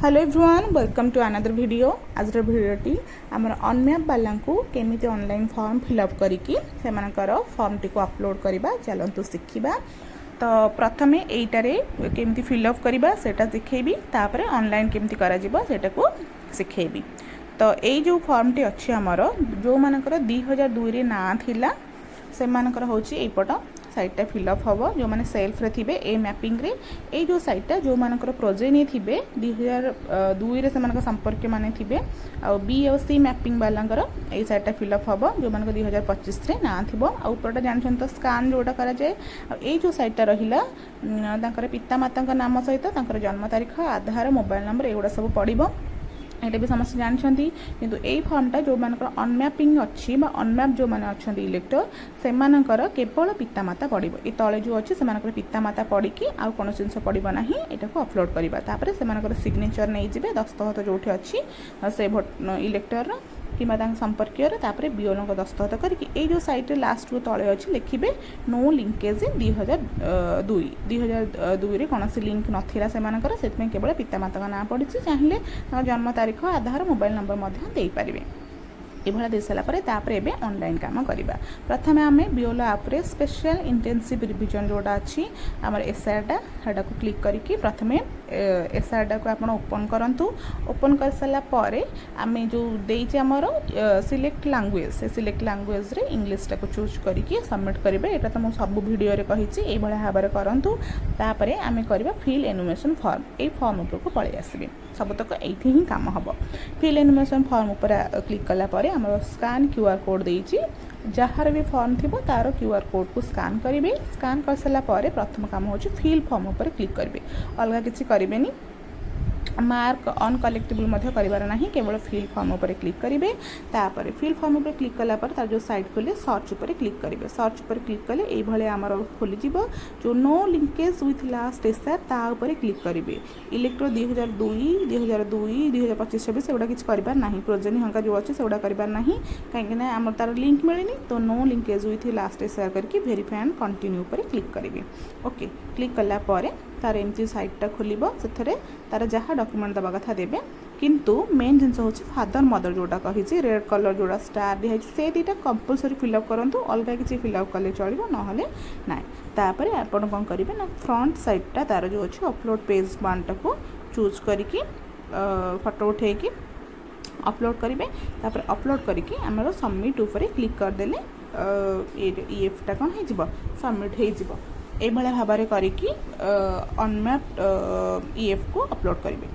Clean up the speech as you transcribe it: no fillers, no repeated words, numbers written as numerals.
Hello everyone welcome to another video. आज भिडियोटी आमर अनमैप वाला को केमिति ऑनलाइन फॉर्म फिलअप करिकी सेमानकर फॉर्म टी को अपलोड करबा चलंतु शिखिबा। तो प्रथमे एइटारे केमिति फिलअप करबा सेटा सिखेबी, तापर ऑनलाइन केमिति करा जिवो सेटा को सिखेबी। तो एई जो फॉर्म टी अछि हमर जो मानकर 2002 रे ना थिला सेमानकर होची एपट साइटा फिलअप हम जो मैंने सेल्फ रे थिबे ए मैपिंग रे ए जो साइटा जो मानकर प्रोजेनी थिबे 2002 रे से संपर्क माने थिबे आ बी और सी मैपिंग वालांकर ए साइटा फिलअप हम जो मानकर 2025 रे ना थिबो आ ऊपरटा जानछन तो स्कैन जोटा करा जाए आ ए जो साइटा रहिला तांकर पिता माता नाम सहित तांकर जन्म तारीख आधार मोबाइल नंबर एगुडा सब पड़िबो। ये भी समस्त जानते किंतु यही फॉर्मटा जो मानकर अनमैपिंग अच्छी अनमैप जो मैंने अच्छा इलेक्टर से केवल पितामाता पड़ो ये तले जो अच्छे से पितामाता पड़ी आउ कौन जिन पड़ो ना यहाँ को अपलोड करवा से सिग्नेचर नहीं जाए दस्तखत जो अच्छी से इलेक्टर कि संपर्क बीओन को दस्तखत करके जो साइट लास्ट को तले अच्छी लिखे नो लिंकेज 2002 कौन लिंक नाला से केवल पितामाता ना पड़ी चाहिए जन्म तारीख आधार मोबाइल नंबर दे पारे ये दे सारापर एवं ऑनलाइन काम करवा। प्रथम आम बीओलो आप्रे स्पेशल इंटेंसिव रिविजन जोड़ा अच्छी आमर एसआरटा को क्लिक करके प्रथमे एसआरटा को आप ओपन करूँ। ओपन कर सारापर आम जो देचे आमर सिलेक्ट लैंग्वेज से सिलेक्ट लैंग्वेज रे इंग्लिश को चूज करके सबमिट करेंगे। यहाँ तो मुझे सब वीडियो कही भाव में करूँ। तापर आम करवा फिल एनुमेशन फॉर्म ये फॉर्म को पलि आसबे सबतक ये ही कम हम। फिल एनुमेशन फॉर्म पर क्लिक कलापर आम स्कैन क्यूआर कोड देइछि जहार भी फॉर्म थी तार क्यूआर कोड को स्कैन करेंगे। स्कैन कर सारापर प्रथम काम हो फिल फॉर्म पर क्लिक करेंगे अलग किसी करेंगे मार्क अन कलेक्टेबल करार ना केवल फिल फॉर्म पर क्लिक करेंगे। तापर फिल फॉर्म पर क्लिक कलापर तार जो साइट खोले सर्च पर क्लिक करेंगे। सर्च पर क्लिक कले ये आमर खोल जो no linkage with last SR तापर क्लिक करेंगे। इलेक्ट्रो 2002 2025 एगुड़ा किसी करार ना प्रोजेनी हंका जो अच्छे से करार ना कहीं आम तार लिंक मिलनी तो no linkage with last SR करके वेरीफाई एंड कंटिन्यू पर क्लिक करेंगे। ओके क्लिक कलापर तार एमती साइटा खोल से तार जहाँ डॉक्यूमेंट दबा कथा देवे किंतु मेन जिनस हूँ फादर मदर जोटा कही रेड कलर जोड़ा स्टार दिखाई से दुटा कंपलसरी फिलअप करूँ अलग किसी फिलअप कले चलो ना ना। तापर आपड़ कौन करेंगे ना फ्रंट साइडटा तार जो अच्छे अपलोड पेज वन को चूज करके फोटो उठे अपलोड करेंगे। तापर अपलोड करके आम सबमिट उपर क्लिक करदेले ईएफटा कौन हो सबमिट हो भाव करके अनमैप ईएफ को अपलोड करेंगे।